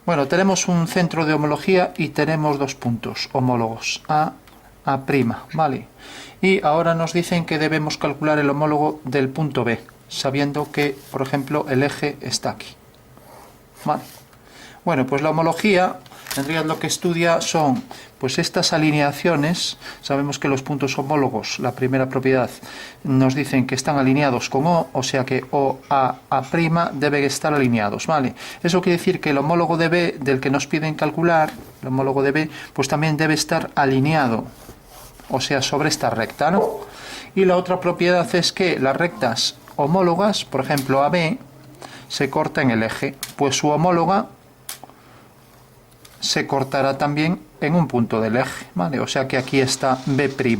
Bueno, tenemos un centro de homología y tenemos dos puntos homólogos, A, A', ¿vale? Y ahora nos dicen que debemos calcular el homólogo del punto B, sabiendo que, por ejemplo, el eje está aquí. ¿Vale? Bueno, pues la homología, en realidad lo que estudia son pues estas alineaciones. Sabemos que los puntos homólogos, la primera propiedad, nos dicen que están alineados con O sea que O, A, A' deben estar alineados, ¿vale? Eso quiere decir que el homólogo de B, del que nos piden calcular, el homólogo de B, pues también debe estar alineado, o sea, sobre esta recta, ¿no? Y la otra propiedad es que las rectas homólogas, por ejemplo AB, se corta en el eje, pues su homóloga se cortará también en un punto del eje, ¿vale? O sea que aquí está B'.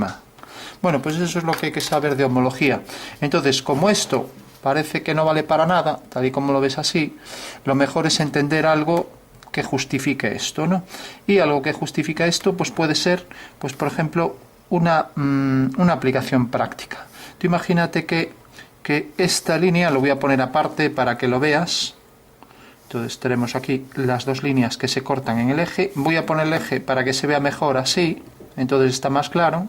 Bueno, pues eso es lo que hay que saber de homología. Entonces, como esto parece que no vale para nada, tal y como lo ves así, lo mejor es entender algo que justifique esto, ¿no? Y algo que justifica esto, pues puede ser, pues por ejemplo, una aplicación práctica. Tú imagínate que esta línea, lo voy a poner aparte para que lo veas. Entonces tenemos aquí las dos líneas que se cortan en el eje. Voy a poner el eje para que se vea mejor así, entonces está más claro.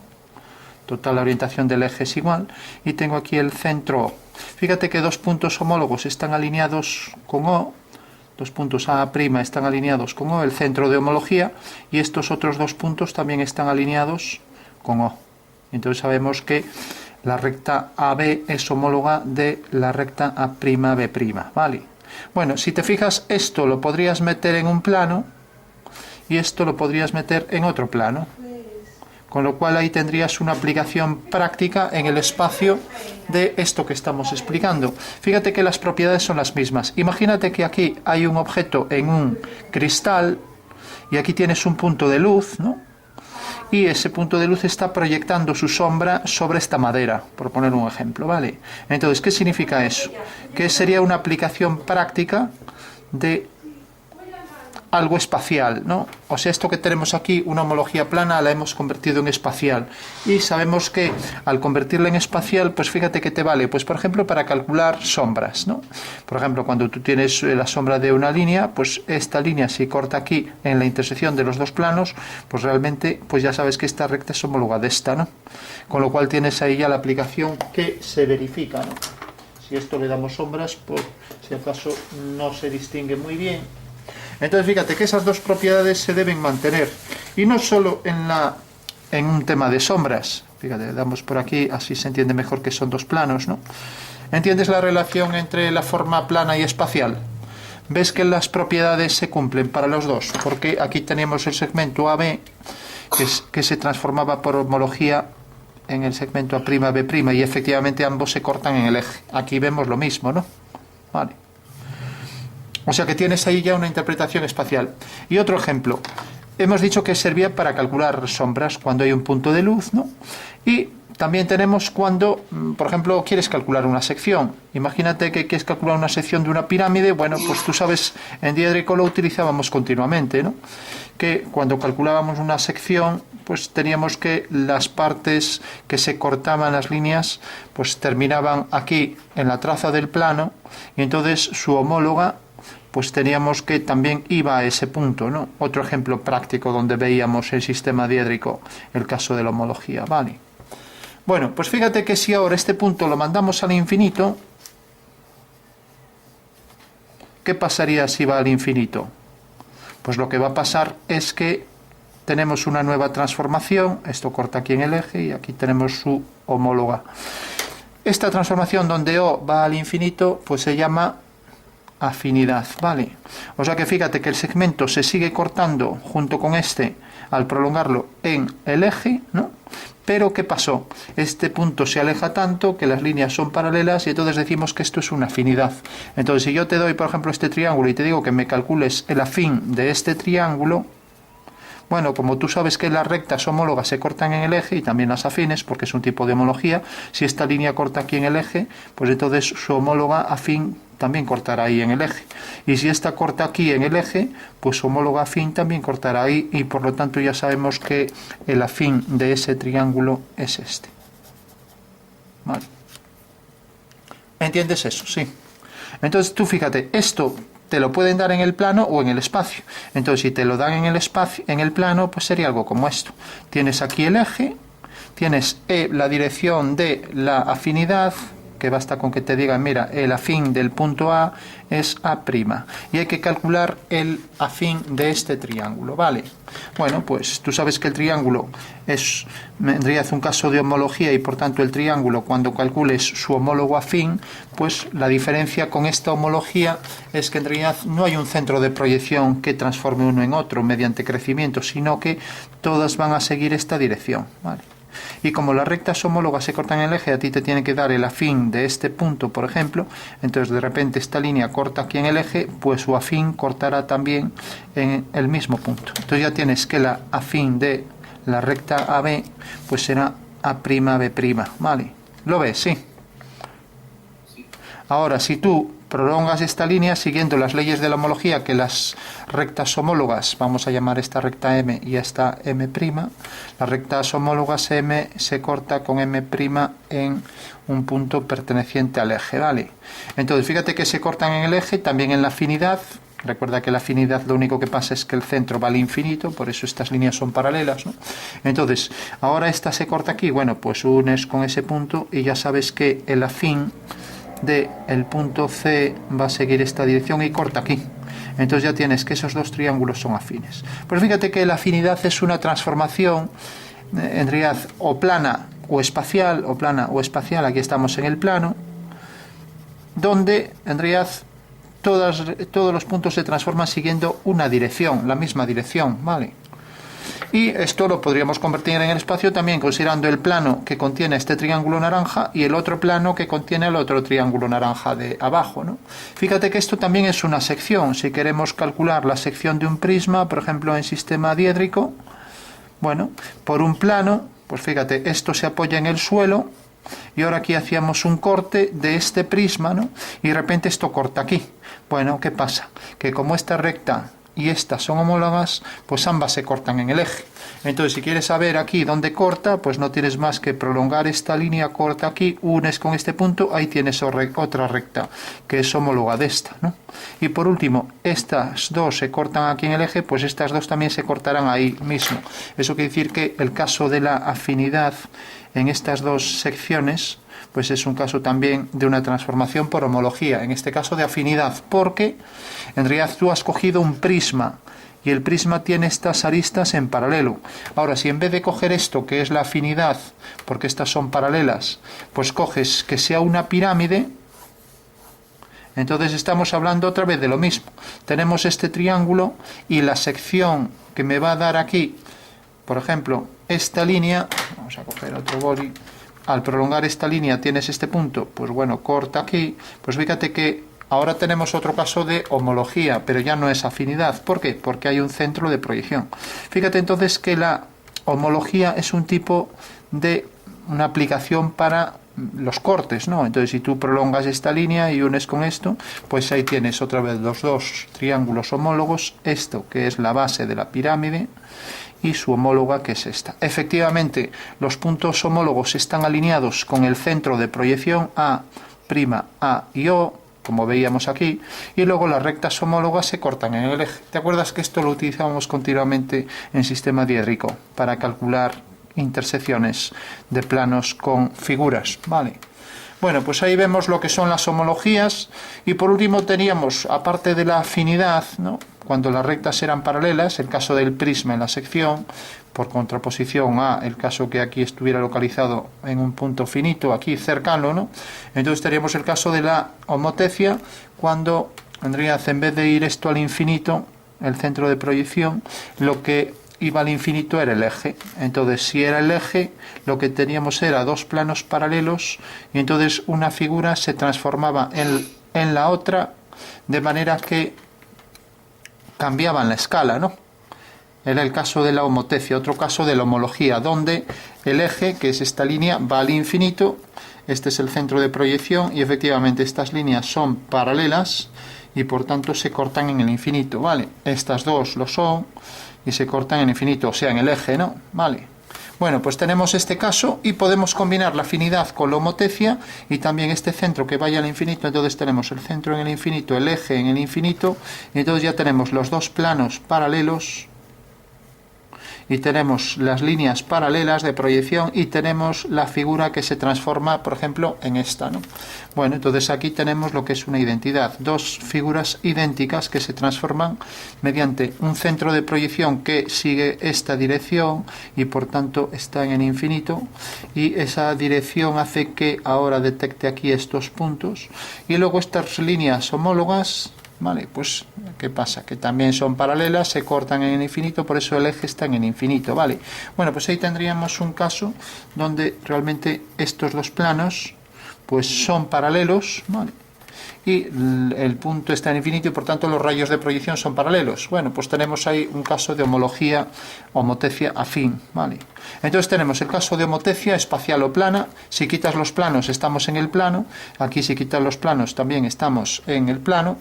Total, la orientación del eje es igual. Y tengo aquí el centro O. Fíjate que dos puntos homólogos están alineados con O. Dos puntos A' están alineados con O, el centro de homología. Y estos otros dos puntos también están alineados con O. Entonces sabemos que la recta AB es homóloga de la recta A'B', ¿vale? Bueno, si te fijas, esto lo podrías meter en un plano y esto lo podrías meter en otro plano. Con lo cual ahí tendrías una aplicación práctica en el espacio de esto que estamos explicando. Fíjate que las propiedades son las mismas. Imagínate que aquí hay un objeto en un cristal y aquí tienes un punto de luz, ¿no? Y ese punto de luz está proyectando su sombra sobre esta madera, por poner un ejemplo, ¿vale? Entonces, ¿qué significa eso? Que sería una aplicación práctica de algo espacial, ¿no? O sea, esto que tenemos aquí, una homología plana, la hemos convertido en espacial. Y sabemos que al convertirla en espacial, pues fíjate que te vale, pues por ejemplo, para calcular sombras, ¿no? Por ejemplo, cuando tú tienes la sombra de una línea, pues esta línea si corta aquí en la intersección de los dos planos, pues realmente, pues ya sabes que esta recta es homóloga de esta, ¿no? Con lo cual tienes ahí ya la aplicación que se verifica, ¿no? Si esto le damos sombras, por si acaso no se distingue muy bien. Entonces fíjate que esas dos propiedades se deben mantener, y no solo en un tema de sombras. Fíjate, damos por aquí, así se entiende mejor que son dos planos, ¿no? ¿Entiendes la relación entre la forma plana y espacial? ¿Ves que las propiedades se cumplen para los dos? Porque aquí tenemos el segmento AB que se transformaba por homología en el segmento A'B', y efectivamente ambos se cortan en el eje. Aquí vemos lo mismo, ¿no? Vale. O sea que tienes ahí ya una interpretación espacial. Y otro ejemplo. Hemos dicho que servía para calcular sombras cuando hay un punto de luz, ¿no? Y también tenemos cuando, por ejemplo, quieres calcular una sección. Imagínate que quieres calcular una sección de una pirámide. Bueno, pues tú sabes, en diédrico lo utilizábamos continuamente, ¿no? Que cuando calculábamos una sección, pues teníamos que las partes que se cortaban las líneas, pues terminaban aquí en la traza del plano, y entonces su homóloga, pues teníamos que también iba a ese punto, ¿no? Otro ejemplo práctico donde veíamos el sistema diédrico, el caso de la homología, ¿vale? Bueno, pues fíjate que si ahora este punto lo mandamos al infinito, ¿qué pasaría si va al infinito? Pues lo que va a pasar es que tenemos una nueva transformación, esto corta aquí en el eje y aquí tenemos su homóloga. Esta transformación donde O va al infinito, pues se llama afinidad, ¿vale? O sea que fíjate que el segmento se sigue cortando junto con este al prolongarlo en el eje, ¿no? Pero ¿qué pasó? Este punto se aleja tanto que las líneas son paralelas y entonces decimos que esto es una afinidad. Entonces si yo te doy, por ejemplo, este triángulo y te digo que me calcules el afín de este triángulo, bueno, como tú sabes que las rectas homólogas se cortan en el eje y también las afines, porque es un tipo de homología, si esta línea corta aquí en el eje, pues entonces su homóloga afín también cortará ahí en el eje. Y si esta corta aquí en el eje, pues su homóloga afín también cortará ahí, y por lo tanto ya sabemos que el afín de ese triángulo es este. ¿Vale? ¿Entiendes eso? Sí. Entonces tú fíjate, esto te lo pueden dar en el plano o en el espacio. Entonces, si te lo dan en el espacio, en el plano, pues sería algo como esto. Tienes aquí el eje, tienes la dirección de la afinidad, que basta con que te digan, mira, el afín del punto A es A', y hay que calcular el afín de este triángulo, ¿vale? Bueno, pues tú sabes que el triángulo vendría a ser un caso de homología, y por tanto el triángulo, cuando calcules su homólogo afín, pues la diferencia con esta homología es que en realidad no hay un centro de proyección que transforme uno en otro mediante crecimiento, sino que todas van a seguir esta dirección, ¿vale? Y como las rectas homólogas se cortan en el eje, a ti te tiene que dar el afín de este punto, por ejemplo. Entonces de repente esta línea corta aquí en el eje, pues su afín cortará también en el mismo punto. Entonces ya tienes que la afín de la recta AB pues será A'B', ¿vale? ¿Lo ves? Sí. Ahora, si tú prolongas esta línea siguiendo las leyes de la homología, que las rectas homólogas, vamos a llamar esta recta M y esta M', las rectas homólogas M se corta con M' en un punto perteneciente al eje, ¿vale? Entonces, fíjate que se cortan en el eje, también en la afinidad. Recuerda que la afinidad lo único que pasa es que el centro va al infinito, por eso estas líneas son paralelas, ¿no? Entonces, ahora esta se corta aquí, bueno, pues unes con ese punto y ya sabes que el afín del punto C va a seguir esta dirección y corta aquí. Entonces ya tienes que esos dos triángulos son afines. Pero fíjate que la afinidad es una transformación en realidad o plana o espacial, aquí estamos en el plano, donde en realidad todos los puntos se transforman siguiendo una dirección, la misma dirección, ¿vale? Y esto lo podríamos convertir en el espacio también considerando el plano que contiene este triángulo naranja y el otro plano que contiene el otro triángulo naranja de abajo, ¿no? Fíjate que esto también es una sección. Si queremos calcular la sección de un prisma, por ejemplo en sistema diédrico, bueno, por un plano, pues fíjate, esto se apoya en el suelo y ahora aquí hacíamos un corte de este prisma, ¿no? Y de repente esto corta aquí. Bueno, ¿qué pasa? Que como esta recta y estas son homólogas, pues ambas se cortan en el eje. Entonces, si quieres saber aquí dónde corta, pues no tienes más que prolongar esta línea, corta aquí, unes con este punto, ahí tienes otra recta, que es homóloga de esta, ¿no? Y por último, estas dos se cortan aquí en el eje, pues estas dos también se cortarán ahí mismo. Eso quiere decir que el caso de la afinidad en estas dos secciones, pues es un caso también de una transformación por homología, en este caso de afinidad, porque en realidad tú has cogido un prisma y el prisma tiene estas aristas en paralelo. Ahora, si en vez de coger esto, que es la afinidad, porque estas son paralelas, pues coges que sea una pirámide, entonces estamos hablando otra vez de lo mismo. Tenemos este triángulo y la sección que me va a dar aquí, por ejemplo, esta línea, vamos a coger otro boli. Al prolongar esta línea tienes este punto, pues bueno, corta aquí, pues fíjate que ahora tenemos otro caso de homología, pero ya no es afinidad. ¿Por qué? Porque hay un centro de proyección. Fíjate entonces que la homología es un tipo de una aplicación para los cortes, ¿no? Entonces, si tú prolongas esta línea y unes con esto, pues ahí tienes otra vez los dos triángulos homólogos, esto que es la base de la pirámide, y su homóloga, que es esta. Efectivamente, los puntos homólogos están alineados con el centro de proyección A', A y O, como veíamos aquí, y luego las rectas homólogas se cortan en el eje. ¿Te acuerdas que esto lo utilizamos continuamente en sistema diédrico para calcular intersecciones de planos con figuras? Vale. Bueno, pues ahí vemos lo que son las homologías, y por último teníamos, aparte de la afinidad, ¿no?, cuando las rectas eran paralelas, el caso del prisma en la sección, por contraposición a el caso que aquí estuviera localizado en un punto finito, aquí cercano, ¿no? Entonces teníamos el caso de la homotecia, cuando en realidad en vez de ir esto al infinito, el centro de proyección, lo que iba al infinito era el eje. Entonces, si era el eje, lo que teníamos era dos planos paralelos, y entonces una figura se transformaba en la otra, de manera que cambiaban la escala, ¿no? Era el caso de la homotecia. Otro caso de la homología, donde el eje, que es esta línea, va al infinito, este es el centro de proyección, y efectivamente estas líneas son paralelas y por tanto se cortan en el infinito, ¿vale? Estas dos lo son y se cortan en el infinito, o sea, en el eje, ¿no? ¿Vale? Bueno, pues tenemos este caso y podemos combinar la afinidad con la homotecia y también este centro que vaya al infinito. Entonces tenemos el centro en el infinito, el eje en el infinito, y entonces ya tenemos los dos planos paralelos y tenemos las líneas paralelas de proyección y tenemos la figura que se transforma, por ejemplo, en esta, ¿no? Bueno, entonces aquí tenemos lo que es una identidad, dos figuras idénticas que se transforman mediante un centro de proyección que sigue esta dirección y por tanto está en el infinito, y esa dirección hace que ahora detecte aquí estos puntos y luego estas líneas homólogas. Vale, pues ¿qué pasa? Que también son paralelas, se cortan en el infinito, por eso el eje está en el infinito, ¿vale? Bueno, pues ahí tendríamos un caso donde realmente estos dos planos pues son paralelos, ¿vale? Y el punto está en el infinito y por tanto los rayos de proyección son paralelos. Bueno, pues tenemos ahí un caso de homología, homotecia afín, ¿vale? Entonces tenemos el caso de homotecia espacial o plana. Si quitas los planos estamos en el plano, aquí si quitas los planos también estamos en el plano.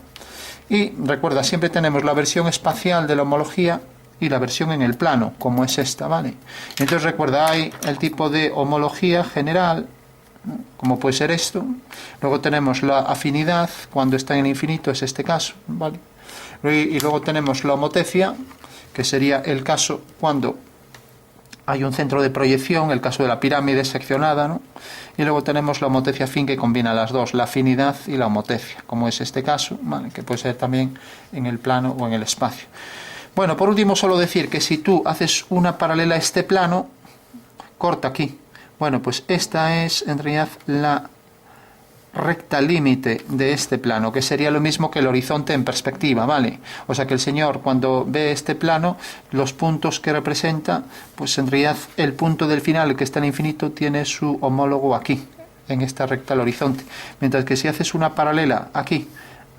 Y recuerda, siempre tenemos la versión espacial de la homología y la versión en el plano, como es esta, ¿vale? Entonces recuerda, hay el tipo de homología general, ¿no?, como puede ser esto. Luego tenemos la afinidad, cuando está en el infinito es este caso, ¿vale? Y luego tenemos la homotecia, que sería el caso cuando hay un centro de proyección, el caso de la pirámide seccionada, ¿no? Y luego tenemos la homotecia afín, que combina las dos, la afinidad y la homotecia, como es este caso, ¿vale?, que puede ser también en el plano o en el espacio. Bueno, por último solo decir que si tú haces una paralela a este plano, corta aquí. Bueno, pues esta es en realidad la recta límite de este plano, que sería lo mismo que el horizonte en perspectiva, ¿vale? O sea que el Señor, cuando ve este plano, los puntos que representa, pues en realidad el punto del final, que está en el infinito, tiene su homólogo aquí, en esta recta al horizonte. Mientras que si haces una paralela aquí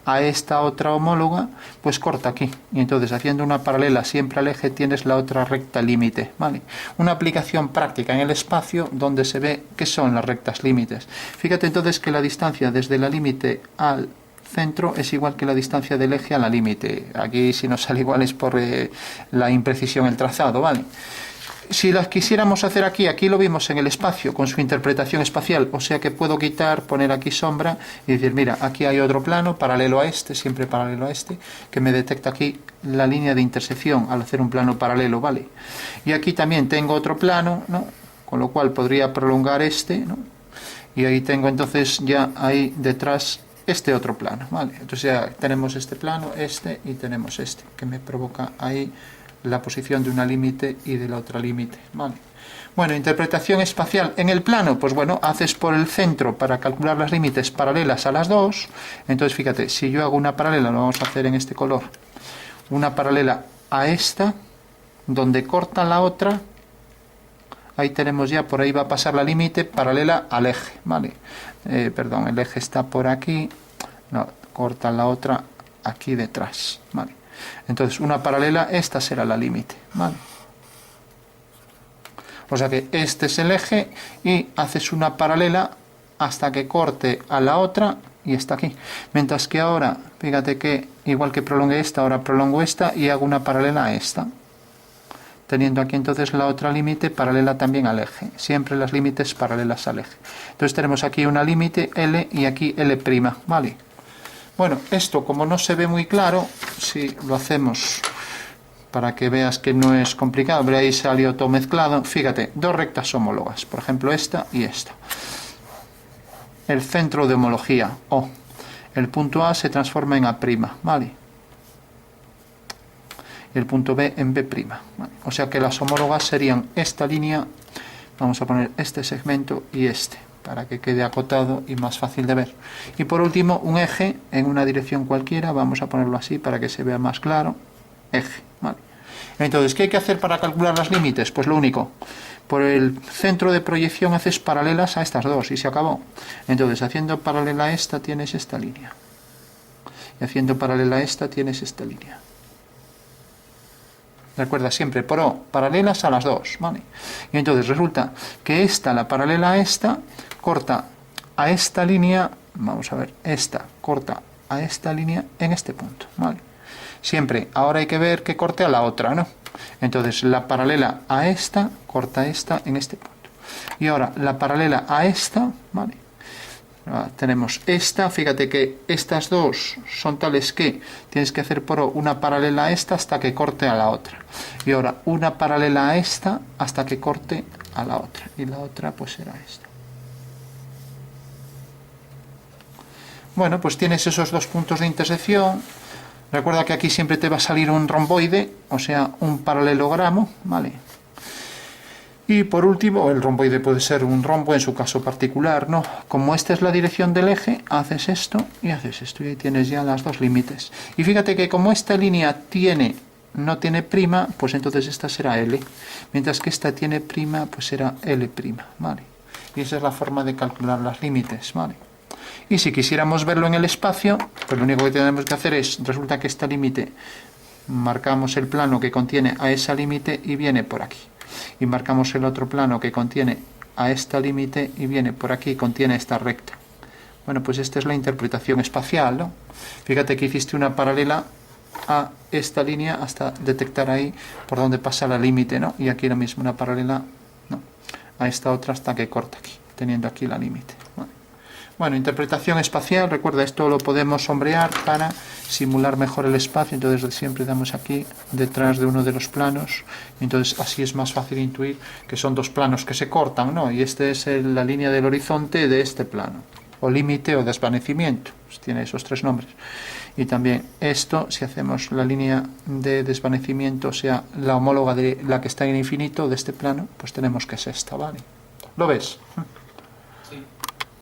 a esta otra homóloga, pues corta aquí. Y entonces, haciendo una paralela siempre al eje, tienes la otra recta límite, ¿vale? Una aplicación práctica en el espacio donde se ve qué son las rectas límites. Fíjate entonces que la distancia desde la límite al centro es igual que la distancia del eje a la límite. Aquí, si no sale igual, es por la imprecisión del trazado, ¿vale? Si las quisiéramos hacer aquí, aquí lo vimos en el espacio con su interpretación espacial, o sea que puedo quitar, poner aquí sombra y decir, mira, aquí hay otro plano paralelo a este, siempre paralelo a este, que me detecta aquí la línea de intersección al hacer un plano paralelo, ¿vale? Y aquí también tengo otro plano, ¿no?, con lo cual podría prolongar este, ¿no?, y ahí tengo entonces ya ahí detrás este otro plano, ¿vale? Entonces ya tenemos este plano, este, y tenemos este, que me provoca ahí la posición de una límite y de la otra límite, ¿vale? Bueno, interpretación espacial en el plano, pues bueno, haces por el centro para calcular las límites paralelas a las dos. Entonces fíjate, si yo hago una paralela, lo vamos a hacer en este color, una paralela a esta, donde corta la otra, ahí tenemos ya, por ahí va a pasar la límite paralela al eje, ¿vale? Perdón, el eje está por aquí, no, corta la otra aquí detrás, ¿vale? Entonces, una paralela, esta será la límite, ¿vale? O sea que este es el eje y haces una paralela hasta que corte a la otra y está aquí. Mientras que ahora, fíjate que igual que prolongué esta, ahora prolongo esta y hago una paralela a esta, teniendo aquí entonces la otra límite paralela también al eje. Siempre las límites paralelas al eje. Entonces tenemos aquí una límite L y aquí L', ¿vale? Bueno, esto como no se ve muy claro, si lo hacemos para que veas que no es complicado, pero ahí salió todo mezclado. Fíjate, dos rectas homólogas, por ejemplo esta y esta. El centro de homología, O. El punto A se transforma en A', ¿vale? El punto B en B', ¿vale? O sea que las homólogas serían esta línea, vamos a poner este segmento y este, para que quede acotado y más fácil de ver. Y por último, un eje en una dirección cualquiera, vamos a ponerlo así para que se vea más claro, eje, ¿vale? Entonces, ¿qué hay que hacer para calcular las límites? Pues lo único, por el centro de proyección haces paralelas a estas dos y se acabó. Entonces, haciendo paralela a esta tienes esta línea, y haciendo paralela a esta tienes esta línea. Recuerda siempre por O, paralelas a las dos, ¿vale? Y entonces resulta que esta, la paralela a esta, corta a esta línea, vamos a ver, esta corta a esta línea en este punto, ¿vale? siempre, ahora hay que ver que corte a la otra, ¿no? Entonces la paralela a esta, corta esta en este punto. Y ahora la paralela a esta, ¿vale? Tenemos esta, fíjate que estas dos son tales que tienes que hacer por una paralela a esta hasta que corte a la otra. Y ahora una paralela a esta hasta que corte a la otra. Y la otra pues será esta. Bueno, pues tienes esos dos puntos de intersección. Recuerda que aquí siempre te va a salir un romboide, o sea, un paralelogramo, ¿vale? Y por último, el romboide puede ser un rombo en su caso particular, ¿no? Como esta es la dirección del eje, haces esto, y ahí tienes ya las dos límites. Y fíjate que como esta línea no tiene prima, pues entonces esta será L. Mientras que esta tiene prima, pues será L', ¿vale? Y esa es la forma de calcular los límites, ¿vale? Y si quisiéramos verlo en el espacio, pues lo único que tenemos que hacer es, resulta que esta límite, marcamos el plano que contiene a esa límite y viene por aquí. Y marcamos el otro plano que contiene a esta límite y viene por aquí y contiene esta recta. Bueno, pues esta es la interpretación espacial, ¿no? Fíjate que hiciste una paralela a esta línea hasta detectar ahí por donde pasa la límite, ¿no? Y aquí lo mismo, una paralela, ¿no?, a esta otra hasta que corta aquí, teniendo aquí la límite, ¿vale? Bueno, interpretación espacial, recuerda, esto lo podemos sombrear para simular mejor el espacio, entonces siempre damos aquí detrás de uno de los planos, entonces así es más fácil intuir que son dos planos que se cortan, ¿no? Y esta es la línea del horizonte de este plano, o límite o desvanecimiento, pues tiene esos tres nombres. Y también esto, si hacemos la línea de desvanecimiento, o sea, la homóloga de la que está en infinito de este plano, pues tenemos que es esta, ¿vale? ¿Lo ves?